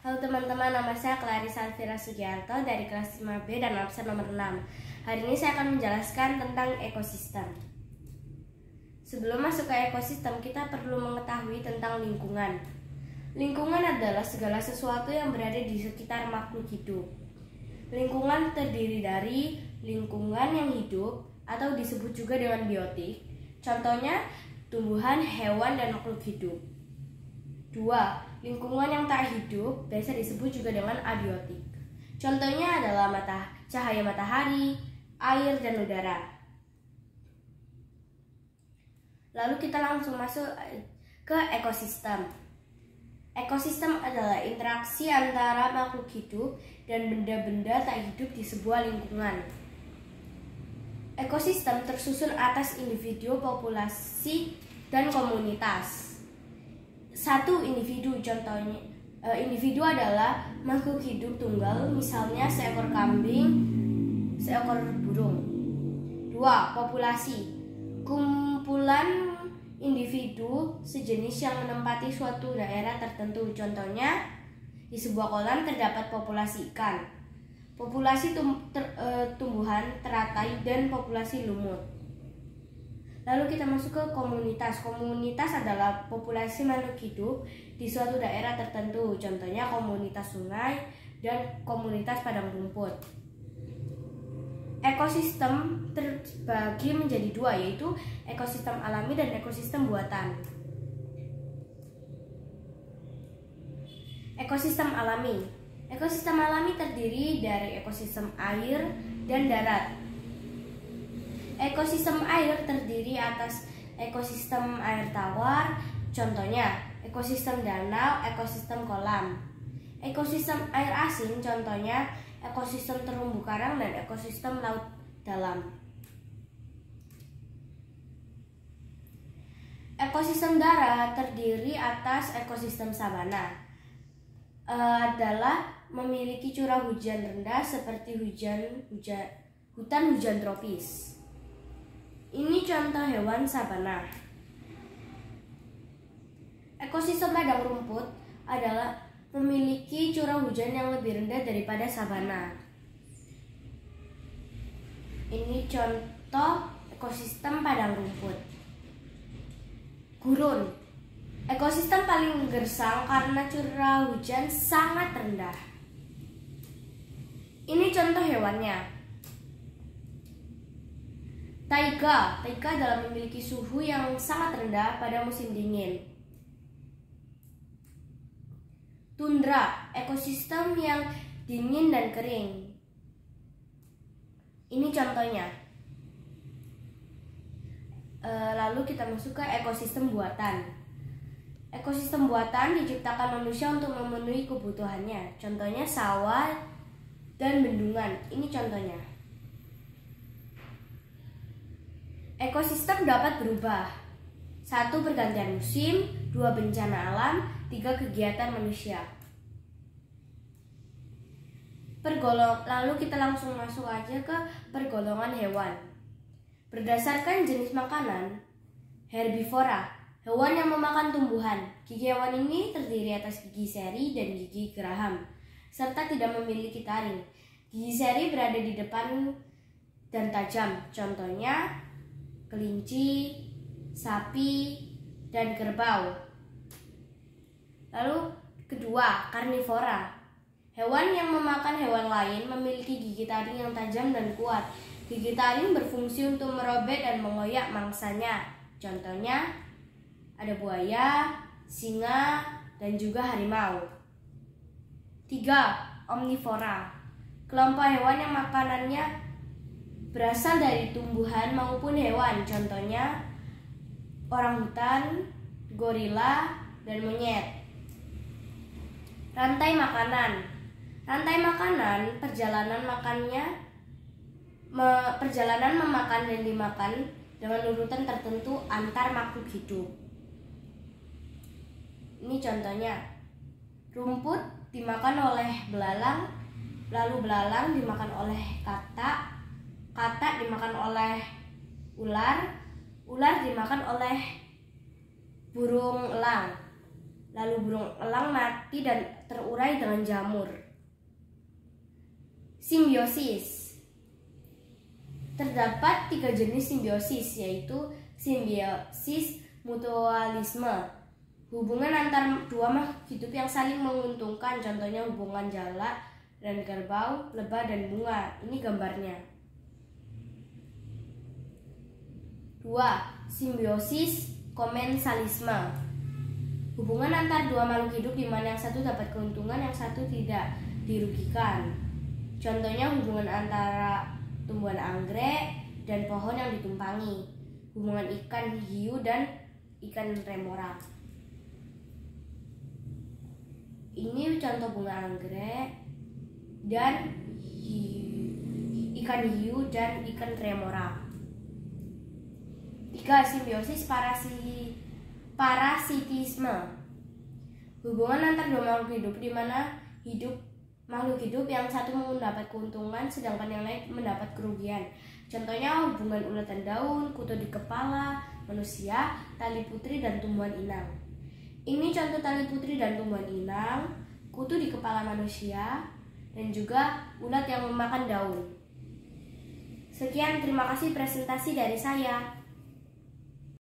Halo teman-teman, nama saya Clarissa Alvira Sugiarto dari kelas 5B dan absen nomor 6. Hari ini saya akan menjelaskan tentang ekosistem. Sebelum masuk ke ekosistem, kita perlu mengetahui tentang lingkungan. Lingkungan adalah segala sesuatu yang berada di sekitar makhluk hidup. Lingkungan terdiri dari lingkungan yang hidup atau disebut juga dengan biotik. Contohnya, tumbuhan, hewan, dan makhluk hidup. 2. Lingkungan yang tak hidup biasa disebut juga dengan abiotik. Contohnya adalah cahaya matahari, air, dan udara. Lalu kita langsung masuk ke ekosistem. Ekosistem adalah interaksi antara makhluk hidup dan benda-benda tak hidup di sebuah lingkungan. Ekosistem tersusun atas individu, populasi, dan komunitas. Satu individu, contohnya individu adalah makhluk hidup tunggal, misalnya seekor kambing, seekor burung. 2. Populasi, kumpulan individu sejenis yang menempati suatu daerah tertentu. Contohnya, di sebuah kolam terdapat populasi ikan, populasi tumbuhan teratai, dan populasi lumut. Lalu kita masuk ke komunitas. Komunitas adalah populasi makhluk hidup di suatu daerah tertentu. Contohnya komunitas sungai dan komunitas padang rumput. Ekosistem terbagi menjadi 2, yaitu ekosistem alami dan ekosistem buatan. Ekosistem alami. Ekosistem alami terdiri dari ekosistem air dan darat. Ekosistem air terdiri atas ekosistem air tawar, contohnya ekosistem danau, ekosistem kolam. Ekosistem air asin, contohnya ekosistem terumbu karang dan ekosistem laut dalam. Ekosistem darat terdiri atas ekosistem sabana, adalah memiliki curah hujan rendah seperti hutan hujan tropis. Ini contoh hewan sabana. Ekosistem padang rumput adalah memiliki curah hujan yang lebih rendah daripada sabana. Ini contoh ekosistem padang rumput. Gurun, ekosistem paling gersang karena curah hujan sangat rendah. Ini contoh hewannya. Taiga adalah memiliki suhu yang sangat rendah pada musim dingin. Tundra, ekosistem yang dingin dan kering. Ini contohnya. Lalu kita masuk ke ekosistem buatan. Ekosistem buatan diciptakan manusia untuk memenuhi kebutuhannya. Contohnya sawah dan bendungan. Ini contohnya. Ekosistem dapat berubah. 1. Pergantian musim, 2. Bencana alam, 3. Kegiatan manusia. Lalu kita langsung masuk aja ke pergolongan hewan. Berdasarkan jenis makanan, herbivora, hewan yang memakan tumbuhan. Gigi hewan ini terdiri atas gigi seri dan gigi geraham, serta tidak memiliki taring. Gigi seri berada di depan dan tajam, contohnya kelinci, sapi, dan kerbau. Lalu kedua, karnivora. Hewan yang memakan hewan lain memiliki gigi taring yang tajam dan kuat. Gigi taring berfungsi untuk merobek dan mengoyak mangsanya. Contohnya ada buaya, singa, dan juga harimau. 3. Omnivora. Kelompok hewan yang makanannya berasal dari tumbuhan maupun hewan, contohnya orangutan, gorila, dan monyet. Rantai makanan. Rantai makanan, perjalanan memakan dan dimakan dengan urutan tertentu antar makhluk hidup. Ini contohnya. Rumput dimakan oleh belalang, lalu belalang dimakan oleh katak, katak dimakan oleh ular, ular dimakan oleh burung elang. Lalu burung elang mati dan terurai dengan jamur. Simbiosis. Terdapat 3 jenis simbiosis, yaitu simbiosis mutualisme, hubungan antar dua makhluk hidup yang saling menguntungkan, contohnya hubungan jalak dan kerbau, lebah dan bunga. Ini gambarnya. 2. Simbiosis komensalisme, hubungan antar dua makhluk hidup di mana yang satu dapat keuntungan, yang satu tidak dirugikan. Contohnya hubungan antara tumbuhan anggrek dan pohon yang ditumpangi, hubungan ikan hiu dan ikan remora. Ini contoh bunga anggrek dan ikan hiu dan ikan remora. 3. Simbiosis parasitisme, hubungan antar dua makhluk hidup di mana makhluk hidup yang satu mendapat keuntungan sedangkan yang lain mendapat kerugian. Contohnya hubungan ulat dan daun, kutu di kepala manusia, tali putri dan tumbuhan inang. Ini contoh tali putri dan tumbuhan inang, kutu di kepala manusia, dan juga ulat yang memakan daun. Sekian, terima kasih presentasi dari saya.